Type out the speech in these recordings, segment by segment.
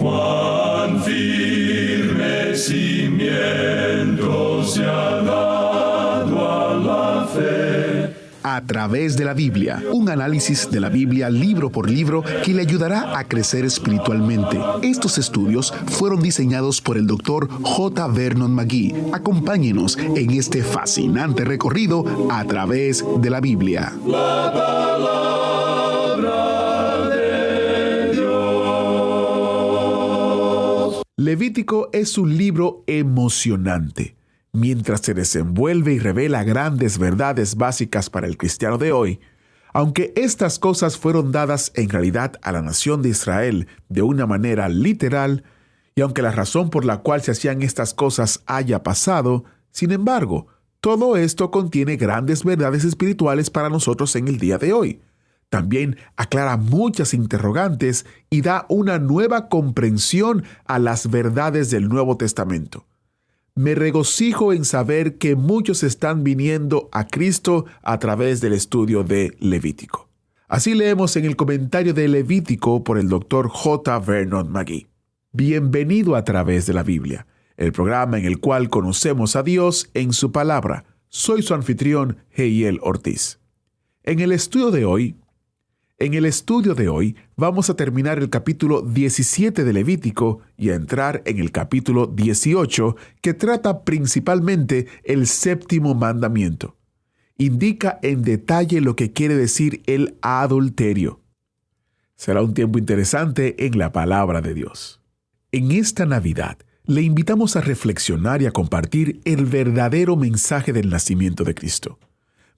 Cuán firme cimiento se ha dado a la fe. A través de la Biblia, un análisis de la Biblia libro por libro que le ayudará a crecer espiritualmente. Estos estudios fueron diseñados por el Dr. J. Vernon McGee. Acompáñenos en este fascinante recorrido a través de la Biblia. La palabra de Dios. Levítico es un libro emocionante. Mientras se desenvuelve y revela grandes verdades básicas para el cristiano de hoy, aunque estas cosas fueron dadas en realidad a la nación de Israel de una manera literal, y aunque la razón por la cual se hacían estas cosas haya pasado, sin embargo, todo esto contiene grandes verdades espirituales para nosotros en el día de hoy. También aclara muchas interrogantes y da una nueva comprensión a las verdades del Nuevo Testamento. Me regocijo en saber que muchos están viniendo a Cristo a través del estudio de Levítico. Así leemos en el comentario de Levítico por el Dr. J. Vernon McGee. Bienvenido a través de la Biblia, el programa en el cual conocemos a Dios en su palabra. Soy su anfitrión, Heiel Ortiz. En el estudio de hoy vamos a terminar el capítulo 17 de Levítico y a entrar en el capítulo 18, que trata principalmente el séptimo mandamiento. Indica en detalle lo que quiere decir el adulterio. Será un tiempo interesante en la palabra de Dios. En esta Navidad, le invitamos a reflexionar y a compartir el verdadero mensaje del nacimiento de Cristo.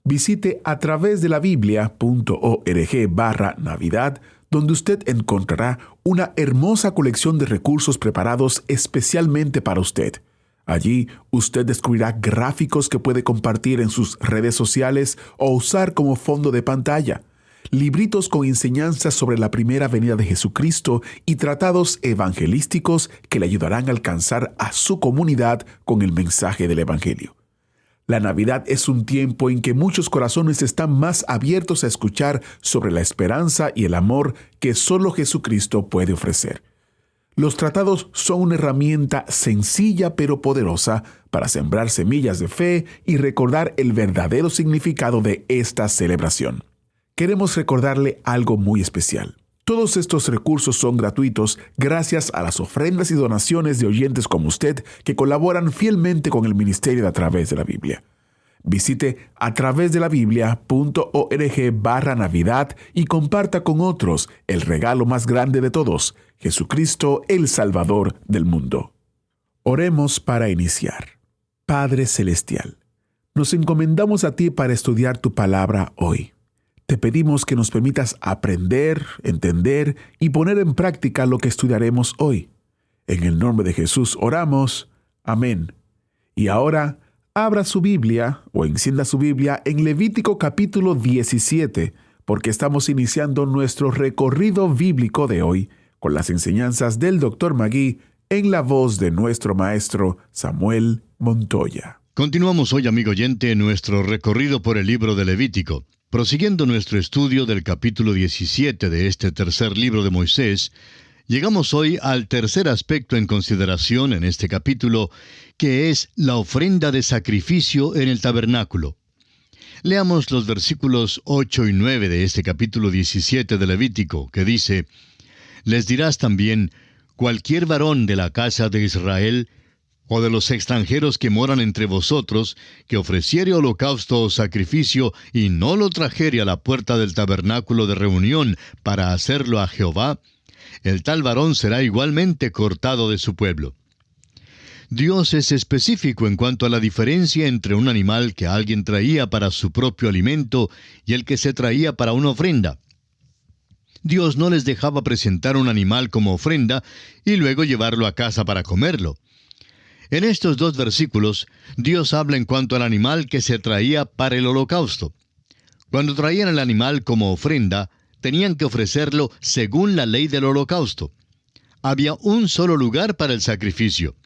Visite a través de la biblia.org/Navidad, donde usted encontrará una hermosa colección de recursos preparados especialmente para usted. Allí, usted descubrirá gráficos que puede compartir en sus redes sociales o usar como fondo de pantalla, libritos con enseñanzas sobre la primera venida de Jesucristo y tratados evangelísticos que le ayudarán a alcanzar a su comunidad con el mensaje del Evangelio. La Navidad es un tiempo en que muchos corazones están más abiertos a escuchar sobre la esperanza y el amor que solo Jesucristo puede ofrecer. Los tratados son una herramienta sencilla pero poderosa para sembrar semillas de fe y recordar el verdadero significado de esta celebración. Queremos recordarle algo muy especial. Todos estos recursos son gratuitos gracias a las ofrendas y donaciones de oyentes como usted que colaboran fielmente con el ministerio de A Través de la Biblia. Visite a través de la biblia.org/Navidad y comparta con otros el regalo más grande de todos, Jesucristo, el Salvador del mundo. Oremos para iniciar. Padre Celestial, nos encomendamos a ti para estudiar tu palabra hoy. Te pedimos que nos permitas aprender, entender y poner en práctica lo que estudiaremos hoy. En el nombre de Jesús oramos. Amén. Y ahora, abra su Biblia o encienda su Biblia en Levítico capítulo 17, porque estamos iniciando nuestro recorrido bíblico de hoy con las enseñanzas del Dr. McGee en la voz de nuestro maestro Samuel Montoya. Continuamos hoy, amigo oyente, nuestro recorrido por el libro de Levítico. Prosiguiendo nuestro estudio del capítulo 17 de este tercer libro de Moisés, llegamos hoy al tercer aspecto en consideración en este capítulo, que es la ofrenda de sacrificio en el tabernáculo. Leamos los versículos 8 y 9 de este capítulo 17 de Levítico, que dice: «Les dirás también, cualquier varón de la casa de Israel, o de los extranjeros que moran entre vosotros, que ofreciere holocausto o sacrificio, y no lo trajere a la puerta del tabernáculo de reunión para hacerlo a Jehová, el tal varón será igualmente cortado de su pueblo». Dios es específico en cuanto a la diferencia entre un animal que alguien traía para su propio alimento y el que se traía para una ofrenda. Dios no les dejaba presentar un animal como ofrenda y luego llevarlo a casa para comerlo. En estos dos versículos, Dios habla en cuanto al animal que se traía para el holocausto. Cuando traían el animal como ofrenda, tenían que ofrecerlo según la ley del holocausto. Había un solo lugar para el sacrificio.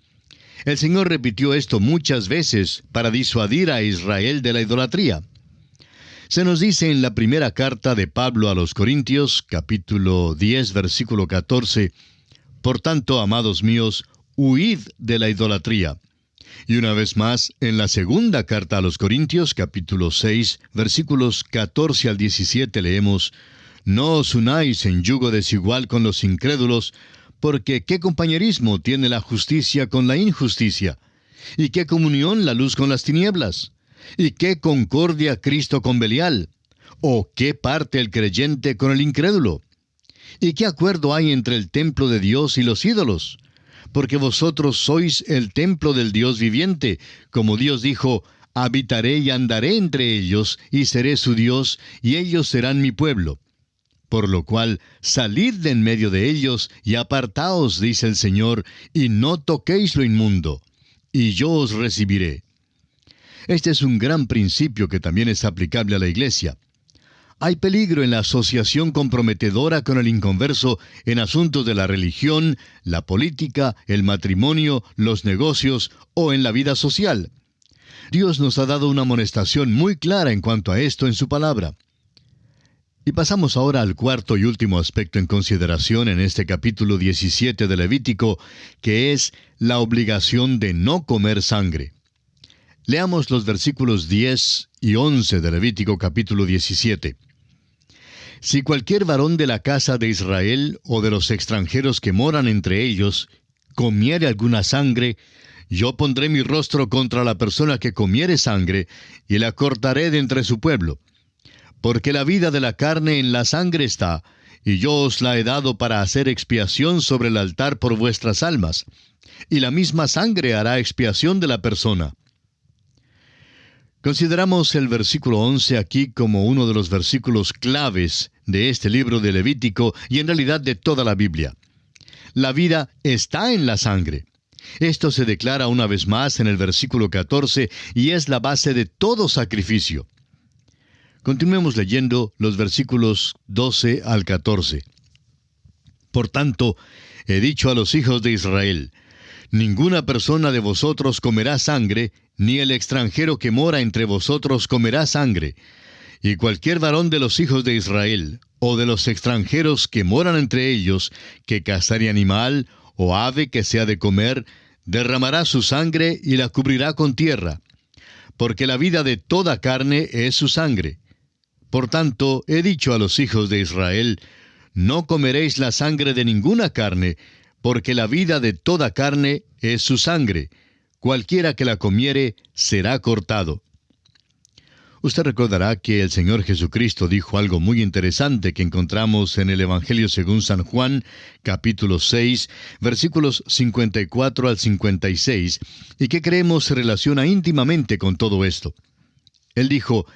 El Señor repitió esto muchas veces para disuadir a Israel de la idolatría. Se nos dice en la primera carta de Pablo a los Corintios, capítulo 10, versículo 14, Por tanto, amados míos, huid de la idolatría. Y una vez más, en la segunda carta a los Corintios, capítulo 6, versículos 14 al 17, leemos: No os unáis en yugo desigual con los incrédulos, porque ¿qué compañerismo tiene la justicia con la injusticia? ¿Y qué comunión la luz con las tinieblas? ¿Y qué concordia Cristo con Belial? ¿O qué parte el creyente con el incrédulo? ¿Y qué acuerdo hay entre el templo de Dios y los ídolos? Porque vosotros sois el templo del Dios viviente, como Dios dijo: habitaré y andaré entre ellos, y seré su Dios, y ellos serán mi pueblo. Por lo cual, salid de en medio de ellos, y apartaos, dice el Señor, y no toquéis lo inmundo, y yo os recibiré. Este es un gran principio que también es aplicable a la iglesia. Hay peligro en la asociación comprometedora con el inconverso en asuntos de la religión, la política, el matrimonio, los negocios o en la vida social. Dios nos ha dado una amonestación muy clara en cuanto a esto en su palabra. Y pasamos ahora al cuarto y último aspecto en consideración en este capítulo 17 de Levítico, que es la obligación de no comer sangre. Leamos los versículos 10 y 11 de Levítico capítulo 17. Si cualquier varón de la casa de Israel o de los extranjeros que moran entre ellos comiere alguna sangre, yo pondré mi rostro contra la persona que comiere sangre y la cortaré de entre su pueblo. Porque la vida de la carne en la sangre está, y yo os la he dado para hacer expiación sobre el altar por vuestras almas, y la misma sangre hará expiación de la persona. Consideramos el versículo 11 aquí como uno de los versículos claves de este libro de Levítico y en realidad de toda la Biblia. La vida está en la sangre. Esto se declara una vez más en el versículo 14 y es la base de todo sacrificio. Continuemos leyendo los versículos 12 al 14. Por tanto, he dicho a los hijos de Israel: ninguna persona de vosotros comerá sangre, ni el extranjero que mora entre vosotros comerá sangre. Y cualquier varón de los hijos de Israel, o de los extranjeros que moran entre ellos, que cazare animal, o ave que sea de comer, derramará su sangre y la cubrirá con tierra. Porque la vida de toda carne es su sangre. Por tanto, he dicho a los hijos de Israel: no comeréis la sangre de ninguna carne, porque la vida de toda carne es su sangre. Cualquiera que la comiere será cortado. Usted recordará que el Señor Jesucristo dijo algo muy interesante que encontramos en el Evangelio según San Juan, capítulo 6, versículos 54 al 56, y que creemos se relaciona íntimamente con todo esto. Él dijo: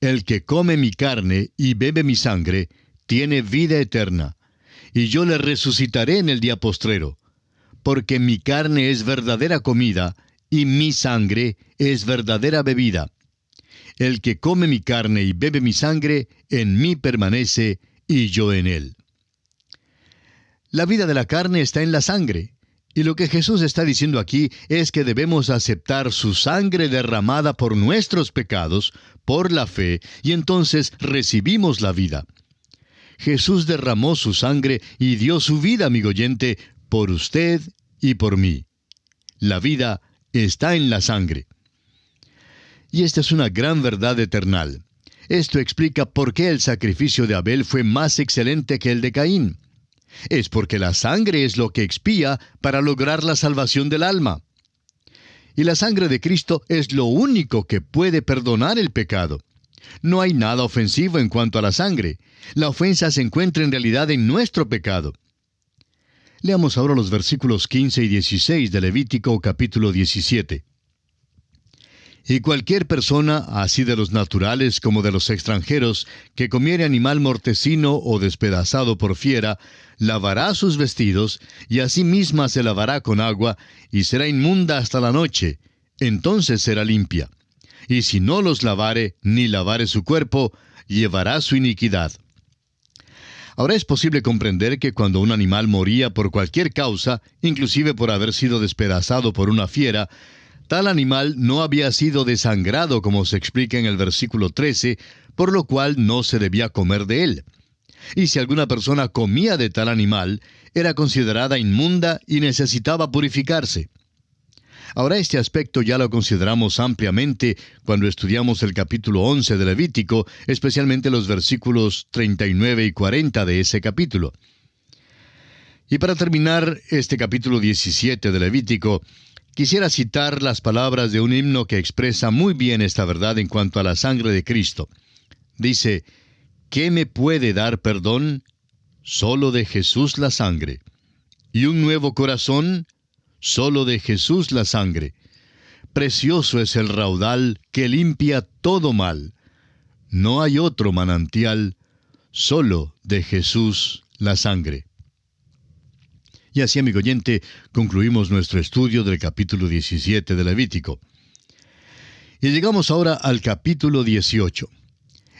el que come mi carne y bebe mi sangre, tiene vida eterna, y yo le resucitaré en el día postrero, porque mi carne es verdadera comida, y mi sangre es verdadera bebida. El que come mi carne y bebe mi sangre, en mí permanece, y yo en él. La vida de la carne está en la sangre, y lo que Jesús está diciendo aquí es que debemos aceptar su sangre derramada por nuestros pecados, por la fe, y entonces recibimos la vida. Jesús derramó su sangre y dio su vida, amigo oyente, por usted y por mí. La vida está en la sangre. Y esta es una gran verdad eternal. Esto explica por qué el sacrificio de Abel fue más excelente que el de Caín. Es porque la sangre es lo que expía para lograr la salvación del alma. Y la sangre de Cristo es lo único que puede perdonar el pecado. No hay nada ofensivo en cuanto a la sangre. La ofensa se encuentra en realidad en nuestro pecado. Leamos ahora los versículos 15 y 16 de Levítico capítulo 17. Y cualquier persona, así de los naturales como de los extranjeros, que comiere animal mortecino o despedazado por fiera, lavará sus vestidos, y a sí misma se lavará con agua, y será inmunda hasta la noche. Entonces será limpia. Y si no los lavare, ni lavare su cuerpo, llevará su iniquidad. Ahora es posible comprender que cuando un animal moría por cualquier causa, inclusive por haber sido despedazado por una fiera, tal animal no había sido desangrado, como se explica en el versículo 13, por lo cual no se debía comer de él. Y si alguna persona comía de tal animal, era considerada inmunda y necesitaba purificarse. Ahora este aspecto ya lo consideramos ampliamente cuando estudiamos el capítulo 11 de Levítico, especialmente los versículos 39 y 40 de ese capítulo. Y para terminar este capítulo 17 de Levítico, quisiera citar las palabras de un himno que expresa muy bien esta verdad en cuanto a la sangre de Cristo. Dice: ¿qué me puede dar perdón? Solo de Jesús la sangre. ¿Y un nuevo corazón? Solo de Jesús la sangre. Precioso es el raudal que limpia todo mal. No hay otro manantial, solo de Jesús la sangre. Y así, amigo oyente, concluimos nuestro estudio del capítulo 17 de Levítico. Y llegamos ahora al capítulo 18.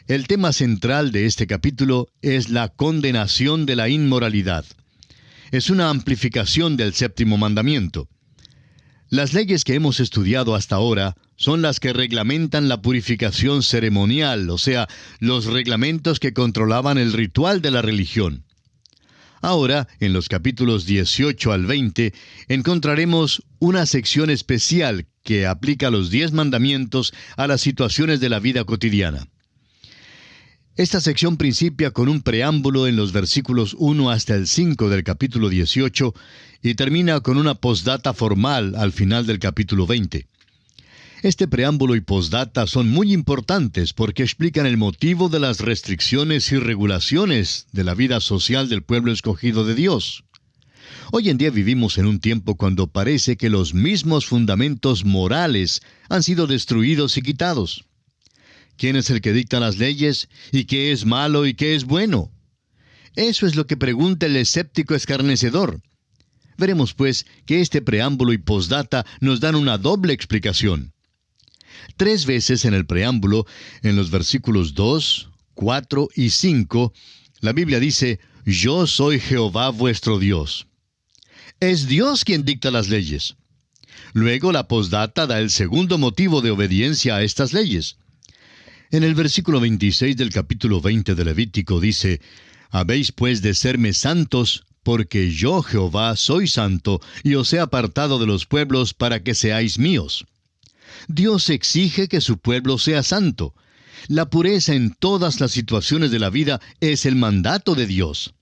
El tema central de este capítulo es la condenación de la inmoralidad. Es una amplificación del séptimo mandamiento. Las leyes que hemos estudiado hasta ahora son las que reglamentan la purificación ceremonial, o sea, los reglamentos que controlaban el ritual de la religión. Ahora, en los capítulos 18 al 20, encontraremos una sección especial que aplica los 10 mandamientos a las situaciones de la vida cotidiana. Esta sección principia con un preámbulo en los versículos 1 hasta el 5 del capítulo 18 y termina con una postdata formal al final del capítulo 20. Este preámbulo y postdata son muy importantes porque explican el motivo de las restricciones y regulaciones de la vida social del pueblo escogido de Dios. Hoy en día vivimos en un tiempo cuando parece que los mismos fundamentos morales han sido destruidos y quitados. ¿Quién es el que dicta las leyes? ¿Y qué es malo y qué es bueno? Eso es lo que pregunta el escéptico escarnecedor. Veremos, pues, que este preámbulo y postdata nos dan una doble explicación. 3 veces en el preámbulo, en los versículos 2, 4 y 5, la Biblia dice: «Yo soy Jehová vuestro Dios». Es Dios quien dicta las leyes. Luego la postdata da el segundo motivo de obediencia a estas leyes. En el versículo 26 del capítulo 20 de Levítico dice: «Habéis pues de serme santos, porque yo Jehová soy santo, y os he apartado de los pueblos para que seáis míos». Dios exige que su pueblo sea santo. La pureza en todas las situaciones de la vida es el mandato de Dios.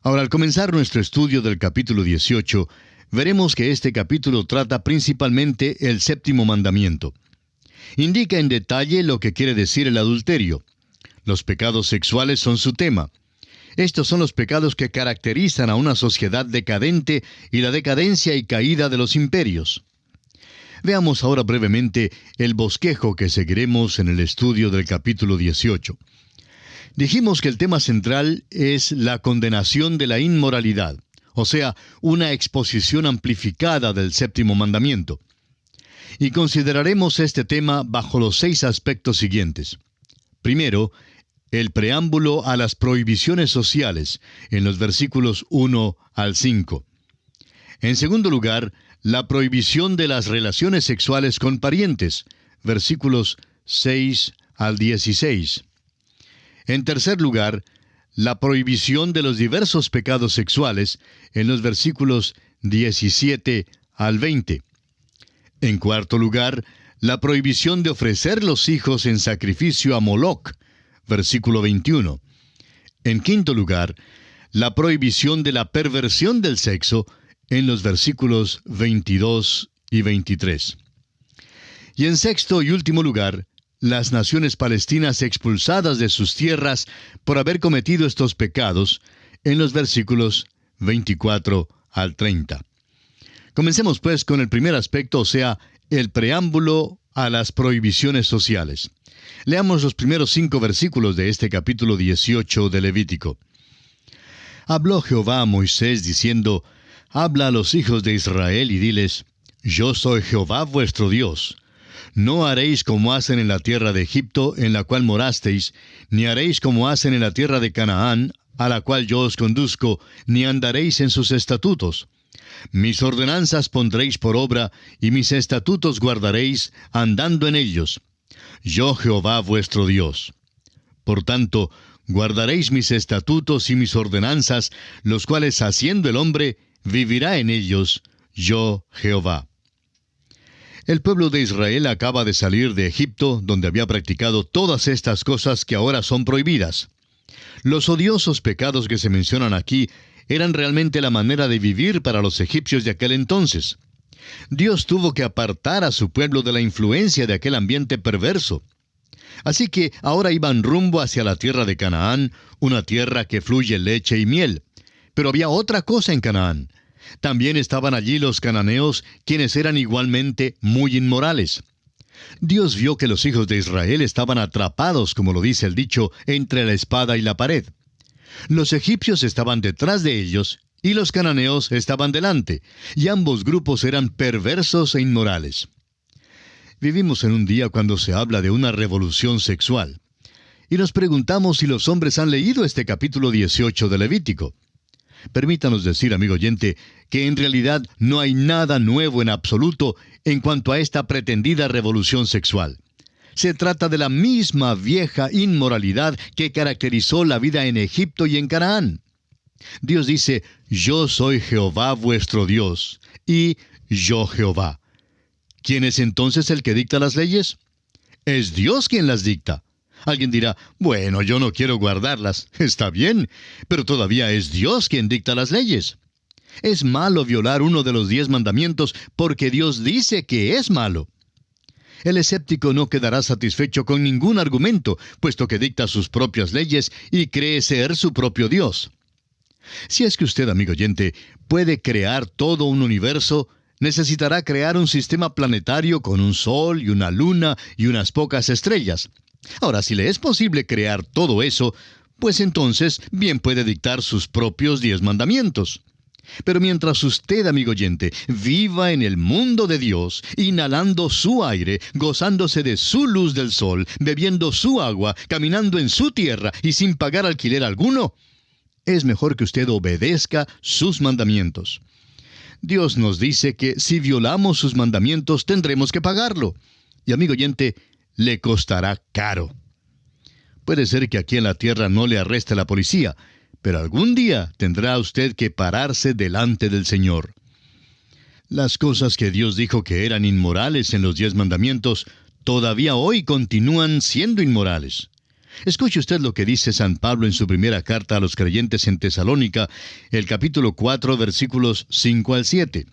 Ahora, al comenzar nuestro estudio del capítulo 18, veremos que este capítulo trata principalmente el séptimo mandamiento. Indica en detalle lo que quiere decir el adulterio. Los pecados sexuales son su tema. Estos son los pecados que caracterizan a una sociedad decadente y la decadencia y caída de los imperios. Veamos ahora brevemente el bosquejo que seguiremos en el estudio del capítulo 18. Dijimos que el tema central es la condenación de la inmoralidad, o sea, una exposición amplificada del séptimo mandamiento. Y consideraremos este tema bajo los 6 aspectos siguientes. Primero, el preámbulo a las prohibiciones sociales, en los versículos 1 al 5. En segundo lugar, la prohibición de las relaciones sexuales con parientes, versículos 6 al 16. En tercer lugar, la prohibición de los diversos pecados sexuales, en los versículos 17 al 20. En cuarto lugar, la prohibición de ofrecer los hijos en sacrificio a Moloc, versículo 21. En quinto lugar, la prohibición de la perversión del sexo, en los versículos 22 y 23. Y en sexto y último lugar, las naciones palestinas expulsadas de sus tierras por haber cometido estos pecados, en los versículos 24 al 30. Comencemos pues con el primer aspecto, o sea, el preámbulo a las prohibiciones sociales. Leamos los primeros 5 versículos de este capítulo 18 de Levítico. Habló Jehová a Moisés diciendo: «Habla a los hijos de Israel y diles: Yo soy Jehová vuestro Dios. No haréis como hacen en la tierra de Egipto, en la cual morasteis, ni haréis como hacen en la tierra de Canaán, a la cual yo os conduzco, ni andaréis en sus estatutos. Mis ordenanzas pondréis por obra, y mis estatutos guardaréis, andando en ellos. Yo Jehová vuestro Dios. Por tanto, guardaréis mis estatutos y mis ordenanzas, los cuales haciendo el hombre, vivirá en ellos, yo Jehová. El pueblo de Israel acaba de salir de Egipto, donde había practicado todas estas cosas que ahora son prohibidas. Los odiosos pecados que se mencionan aquí eran realmente la manera de vivir para los egipcios de aquel entonces. Dios tuvo que apartar a su pueblo de la influencia de aquel ambiente perverso. Así que ahora iban rumbo hacia la tierra de Canaán, una tierra que fluye leche y miel. Pero había otra cosa en Canaán. También estaban allí los cananeos, quienes eran igualmente muy inmorales. Dios vio que los hijos de Israel estaban atrapados, como lo dice el dicho, entre la espada y la pared. Los egipcios estaban detrás de ellos, y los cananeos estaban delante, y ambos grupos eran perversos e inmorales. Vivimos en un día cuando se habla de una revolución sexual. Y nos preguntamos si los hombres han leído este capítulo 18 de Levítico. Permítanos decir, amigo oyente, que en realidad no hay nada nuevo en absoluto en cuanto a esta pretendida revolución sexual. Se trata de la misma vieja inmoralidad que caracterizó la vida en Egipto y en Canaán. Dios dice, yo soy Jehová vuestro Dios, y yo Jehová. ¿Quién es entonces el que dicta las leyes? Es Dios quien las dicta. Alguien dirá, bueno, yo no quiero guardarlas. Está bien, pero todavía es Dios quien dicta las leyes. Es malo violar uno de los 10 mandamientos porque Dios dice que es malo. El escéptico no quedará satisfecho con ningún argumento, puesto que dicta sus propias leyes y cree ser su propio Dios. Si es que usted, amigo oyente, puede crear todo un universo, necesitará crear un sistema planetario con un sol y una luna y unas pocas estrellas. Ahora, si le es posible crear todo eso, pues entonces bien puede dictar sus propios 10 mandamientos. Pero mientras usted, amigo oyente, viva en el mundo de Dios, inhalando su aire, gozándose de su luz del sol, bebiendo su agua, caminando en su tierra y sin pagar alquiler alguno, es mejor que usted obedezca sus mandamientos. Dios nos dice que si violamos sus mandamientos tendremos que pagarlo. Y, amigo oyente, le costará caro. Puede ser que aquí en la tierra no le arreste la policía, pero algún día tendrá usted que pararse delante del Señor. Las cosas que Dios dijo que eran inmorales en los 10 mandamientos, todavía hoy continúan siendo inmorales. Escuche usted lo que dice San Pablo en su primera carta a los creyentes en Tesalónica, el capítulo 4, versículos 5 al 7.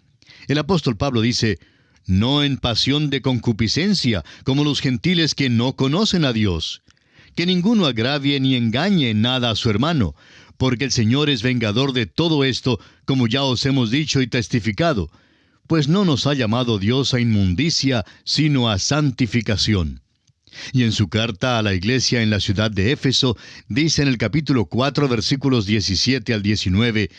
El apóstol Pablo dice, no en pasión de concupiscencia, como los gentiles que no conocen a Dios. Que ninguno agravie ni engañe en nada a su hermano, porque el Señor es vengador de todo esto, como ya os hemos dicho y testificado, pues no nos ha llamado Dios a inmundicia, sino a santificación. Y en su carta a la iglesia en la ciudad de Éfeso, dice en el capítulo 4, versículos 17 al 19,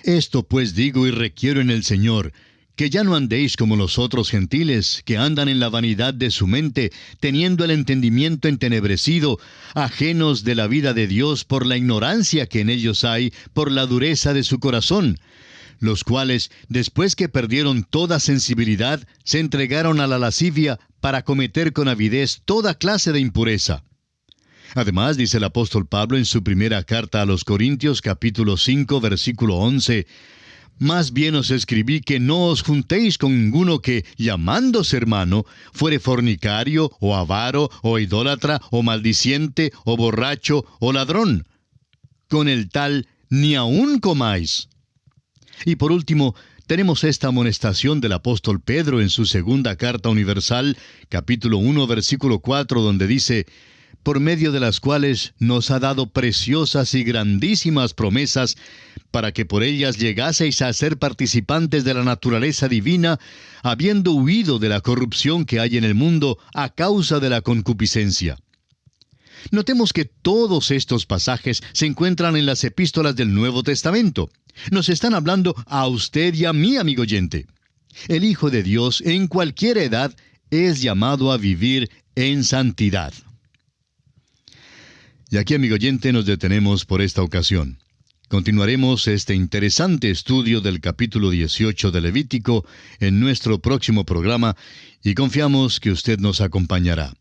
esto pues digo y requiero en el Señor, que ya no andéis como los otros gentiles, que andan en la vanidad de su mente, teniendo el entendimiento entenebrecido, ajenos de la vida de Dios por la ignorancia que en ellos hay, por la dureza de su corazón, los cuales, después que perdieron toda sensibilidad, se entregaron a la lascivia para cometer con avidez toda clase de impureza. Además, dice el apóstol Pablo en su primera carta a los Corintios, capítulo 5, versículo 11, más bien os escribí que no os juntéis con ninguno que, llamándose hermano, fuere fornicario, o avaro, o idólatra, o maldiciente, o borracho, o ladrón. Con el tal ni aun comáis. Y por último, tenemos esta amonestación del apóstol Pedro en su segunda carta universal, capítulo 1, versículo 4, donde dice, por medio de las cuales nos ha dado preciosas y grandísimas promesas, para que por ellas llegaseis a ser participantes de la naturaleza divina, habiendo huido de la corrupción que hay en el mundo a causa de la concupiscencia. Notemos que todos estos pasajes se encuentran en las epístolas del Nuevo Testamento. Nos están hablando a usted y a mí, amigo oyente. El Hijo de Dios, en cualquier edad, es llamado a vivir en santidad. Y aquí, amigo oyente, nos detenemos por esta ocasión. Continuaremos este interesante estudio del capítulo 18 de Levítico en nuestro próximo programa y confiamos que usted nos acompañará.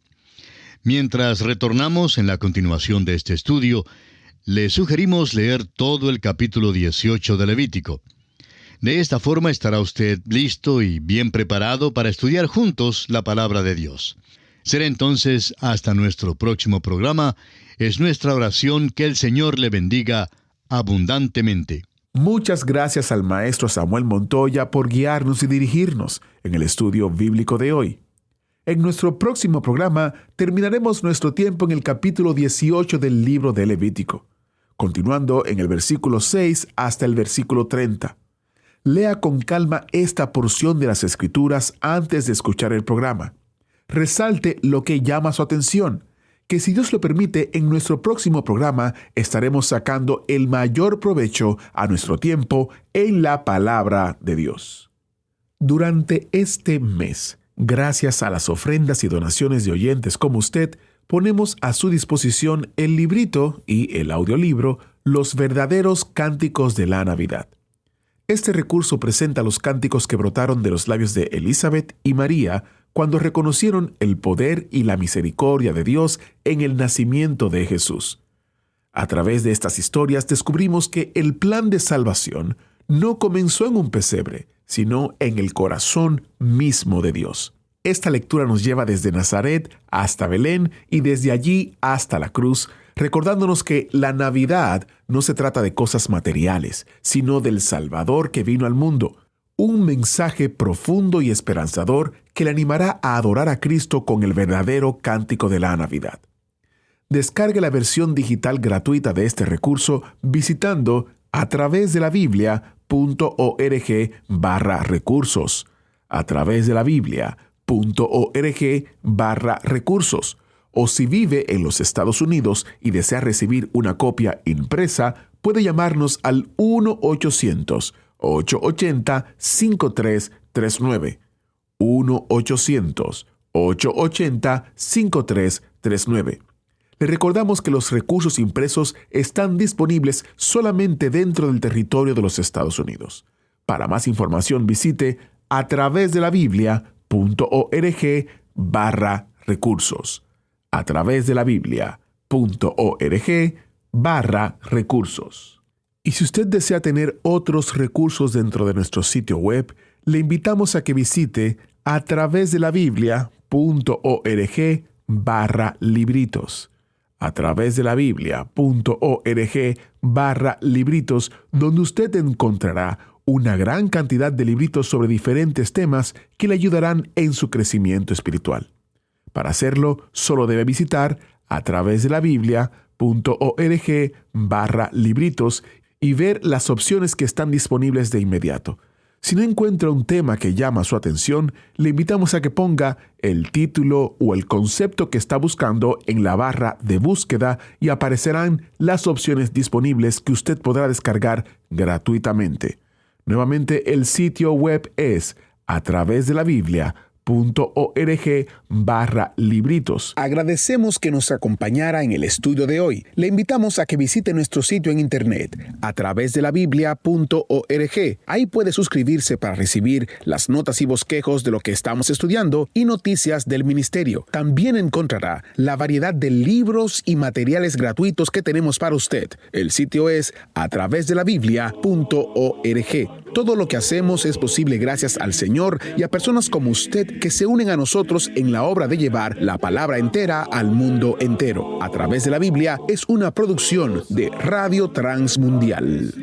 Mientras retornamos en la continuación de este estudio, le sugerimos leer todo el capítulo 18 de Levítico. De esta forma estará usted listo y bien preparado para estudiar juntos la palabra de Dios. Será entonces hasta nuestro próximo programa. Es nuestra oración que el Señor le bendiga abundantemente. Muchas gracias al maestro Samuel Montoya por guiarnos y dirigirnos en el estudio bíblico de hoy. En nuestro próximo programa terminaremos nuestro tiempo en el capítulo 18 del libro de Levítico, continuando en el versículo 6 hasta el versículo 30. Lea con calma esta porción de las Escrituras antes de escuchar el programa. Resalte lo que llama su atención, que si Dios lo permite, en nuestro próximo programa estaremos sacando el mayor provecho a nuestro tiempo en la palabra de Dios. Durante este mes, gracias a las ofrendas y donaciones de oyentes como usted, ponemos a su disposición el librito y el audiolibro Los verdaderos cánticos de la Navidad. Este recurso presenta los cánticos que brotaron de los labios de Elizabeth y María cuando reconocieron el poder y la misericordia de Dios en el nacimiento de Jesús. A través de estas historias descubrimos que el plan de salvación no comenzó en un pesebre, sino en el corazón mismo de Dios. Esta lectura nos lleva desde Nazaret hasta Belén y desde allí hasta la cruz, recordándonos que la Navidad no se trata de cosas materiales, sino del Salvador que vino al mundo. Un mensaje profundo y esperanzador que le animará a adorar a Cristo con el verdadero cántico de la Navidad. Descargue la versión digital gratuita de este recurso visitando atravesdelabiblia.org/recursos. atravesdelabiblia.org/recursos. O si vive en los Estados Unidos y desea recibir una copia impresa, puede llamarnos al 1-800-880-5339. 1-800-880-5339. Le recordamos que los recursos impresos están disponibles solamente dentro del territorio de los Estados Unidos. Para más información visite atravesdelabiblia.org/recursos. atravesdelabiblia.org/recursos. Y si usted desea tener otros recursos dentro de nuestro sitio web, le invitamos a que visite atravesdelabiblia.org/libritos. atravesdelabiblia.org/libritos, donde usted encontrará una gran cantidad de libritos sobre diferentes temas que le ayudarán en su crecimiento espiritual. Para hacerlo, solo debe visitar atravesdelabiblia.org/libritos y ver las opciones que están disponibles de inmediato. Si no encuentra un tema que llama su atención, le invitamos a que ponga el título o el concepto que está buscando en la barra de búsqueda y aparecerán las opciones disponibles que usted podrá descargar gratuitamente. Nuevamente, el sitio web es atravesdelabiblia.org/libritos. Agradecemos que nos acompañara en el estudio de hoy. Le invitamos a que visite nuestro sitio en internet, atravesdelabiblia.org. Ahí puede suscribirse para recibir las notas y bosquejos de lo que estamos estudiando y noticias del ministerio. También encontrará la variedad de libros y materiales gratuitos que tenemos para usted. El sitio es atravesdelabiblia.org. Todo lo que hacemos es posible gracias al Señor y a personas como usted que se unen a nosotros en la obra de llevar la palabra entera al mundo entero. A través de la Biblia es una producción de Radio Transmundial.